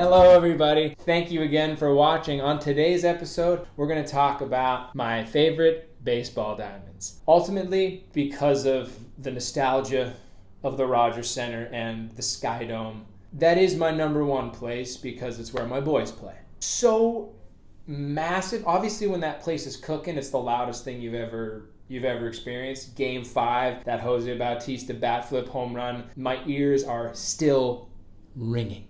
Hello everybody. Thank you again for watching. On today's episode, we're going to talk about my favorite baseball diamonds. Ultimately, because of the nostalgia of the Rogers Center and the Sky Dome, that is my number one place because it's where my boys play. So massive. Obviously, when that place is cooking, it's the loudest thing you've ever experienced. Game 5, that Jose Bautista bat flip home run, my ears are still ringing.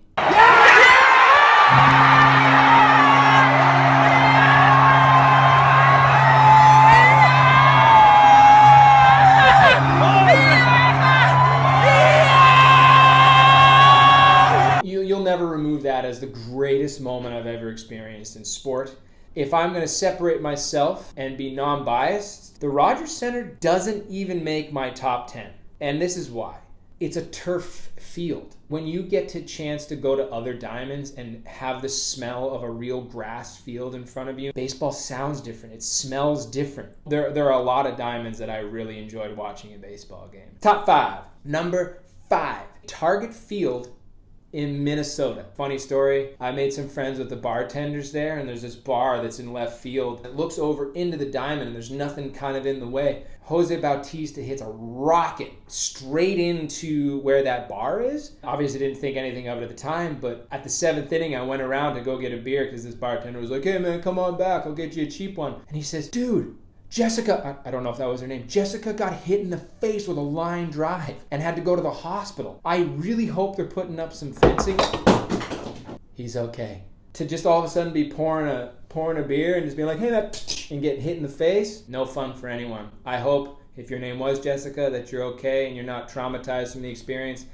You'll never remove that as the greatest moment I've ever experienced in sport. If I'm going to separate myself and be non-biased, the Rogers Center doesn't even make my top 10. And this is why. It's a turf field. When you get a chance to go to other diamonds and have the smell of a real grass field in front of you, baseball sounds different. It smells different. There are a lot of diamonds that I really enjoyed watching a baseball game. Top 5. Number 5. Target Field in Minnesota. Funny story, I made some friends with the bartenders there, and there's this bar that's in left field. It looks over into the diamond, and there's nothing kind of in the way. Jose Bautista hits a rocket straight into where that bar is. Obviously didn't think anything of it at the time, but at the 7th inning, I went around to go get a beer because this bartender was like, "Hey man, come on back, I'll get you a cheap one." And he says, "Dude, Jessica," I don't know if that was her name, "Jessica got hit in the face with a line drive and had to go to the hospital. I really hope they're putting up some fencing." He's okay. To just all of a sudden be pouring a beer and just being like, "Hey," and get hit in the face, no fun for anyone. I hope if your name was Jessica that you're okay and you're not traumatized from the experience.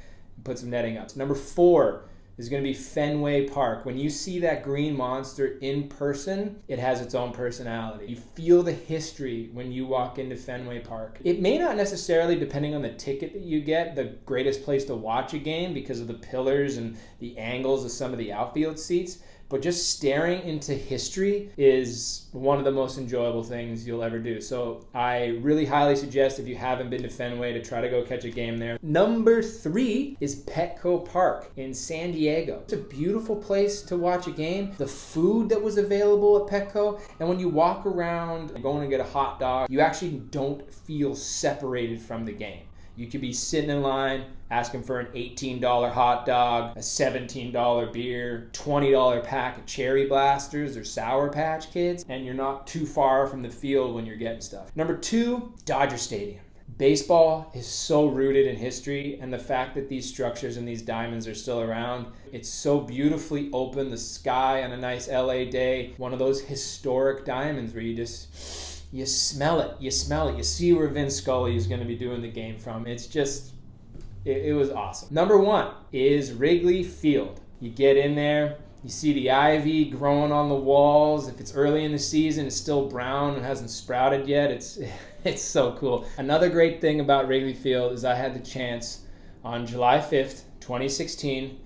Put some netting up. Number 4 is going to be Fenway Park. When you see that green monster in person, it has its own personality. You feel the history when you walk into Fenway Park. It may not necessarily, depending on the ticket that you get, the greatest place to watch a game because of the pillars and the angles of some of the outfield seats, but just staring into history is one of the most enjoyable things you'll ever do. So I really highly suggest, if you haven't been to Fenway, to try to go catch a game there. Number 3 is Petco Park in San Diego. It's a beautiful place to watch a game. The food that was available at Petco, and when you walk around going to get a hot dog, you actually don't feel separated from the game. You could be sitting in line asking for an $18 hot dog, a $17 beer, $20 pack of Cherry Blasters or Sour Patch Kids, and you're not too far from the field when you're getting stuff. Number 2, Dodger Stadium. Baseball is so rooted in history, and the fact that these structures and these diamonds are still around, it's so beautifully open, the sky on a nice LA day, one of those historic diamonds where you smell it. You see where Vin Scully is going to be doing the game from. It's just, it was awesome. Number 1 is Wrigley Field. You get in there, you see the ivy growing on the walls. If it's early in the season, it's still brown and hasn't sprouted yet. It's so cool. Another great thing about Wrigley Field is I had the chance on July 5th, 2016,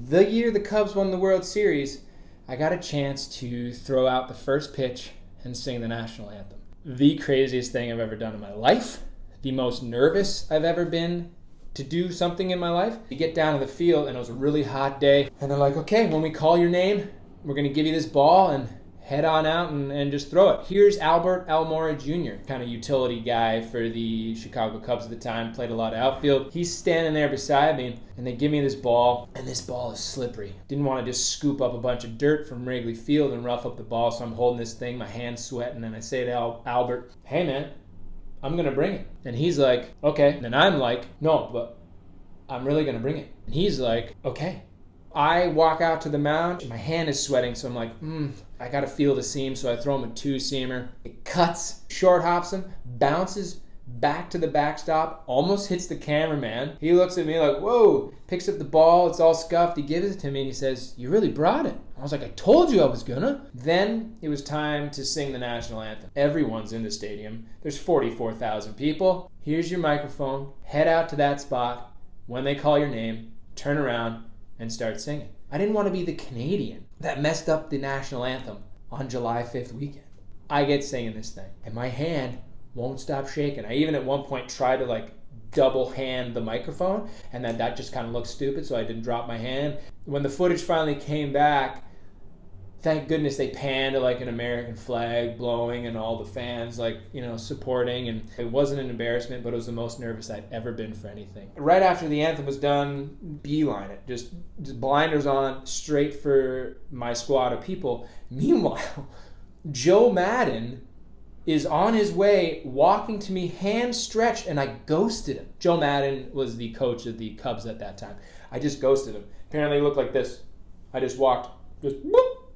the year the Cubs won the World Series, I got a chance to throw out the first pitch and sing the national anthem. The craziest thing I've ever done in my life, the most nervous I've ever been to do something in my life. You get down to the field, and it was a really hot day, and they're like, "Okay, when we call your name, we're going to give you this ball and head on out and just throw it. Here's Albert Almora Jr., kind of utility guy for the Chicago Cubs at the time, played a lot of outfield. He's standing there beside me, and they give me this ball, and this ball is slippery. Didn't want to just scoop up a bunch of dirt from Wrigley Field and rough up the ball, so I'm holding this thing, my hand's sweating, and I say to Albert, "Hey man, I'm going to bring it." And he's like, "Okay." And I'm like, "No, but I'm really going to bring it." And he's like, "Okay." I walk out to the mound, my hand is sweating, so I'm like, I gotta feel the seam, so I throw him a 2-seamer. It cuts, short hops him, bounces back to the backstop, almost hits the cameraman. He looks at me like, "Whoa," picks up the ball, it's all scuffed, he gives it to me and he says, "You really brought it." I was like, "I told you I was gonna." Then it was time to sing the national anthem. Everyone's in the stadium. There's 44,000 people. Here's your microphone. Head out to that spot. When they call your name, turn around and start singing. I didn't want to be the Canadian that messed up the national anthem on July 5th weekend. I get singing this thing, and my hand won't stop shaking. I even at one point tried to double hand the microphone, and then that just kind of looked stupid, so I didn't drop my hand. When the footage finally came back, thank goodness they panned to like an American flag blowing and all the fans like, supporting, and it wasn't an embarrassment, but it was the most nervous I'd ever been for anything. Right after the anthem was done, beeline it, just blinders on, straight for my squad of people. Meanwhile, Joe Madden is on his way, walking to me, hand stretched, and I ghosted him. Joe Madden was the coach of the Cubs at that time. I just ghosted him. Apparently it looked like this. I just walked,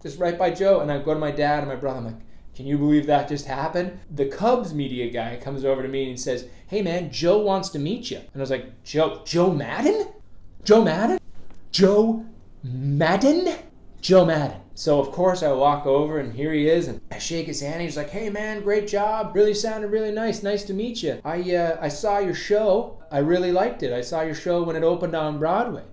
just right by Joe, and I go to my dad and my brother. I'm like, can you believe that just happened? The Cubs media guy comes over to me and says, hey man, Joe wants to meet you. And I was like, Joe Madden? Joe Madden? Joe Madden? Joe Madden. So of course I walk over and here he is, and I shake his hand. He's like, hey man, great job. Really sounded really nice. Nice to meet you. I saw your show. I really liked it. I saw your show when it opened on Broadway.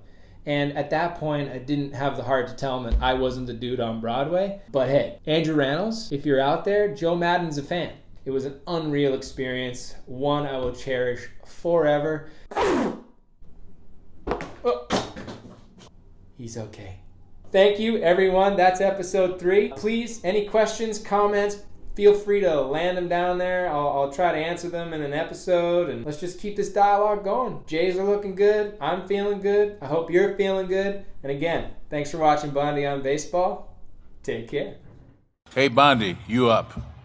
And at that point, I didn't have the heart to tell him that I wasn't the dude on Broadway. But hey, Andrew Reynolds, if you're out there, Joe Madden's a fan. It was an unreal experience, one I will cherish forever. Oh. He's okay. Thank you, everyone. That's episode 3. Please, any questions, comments, feel free to land them down there. I'll try to answer them in an episode, and let's just keep this dialogue going. Jays are looking good. I'm feeling good. I hope you're feeling good. And again, thanks for watching Bondy on Baseball. Take care. Hey, Bondy, you up.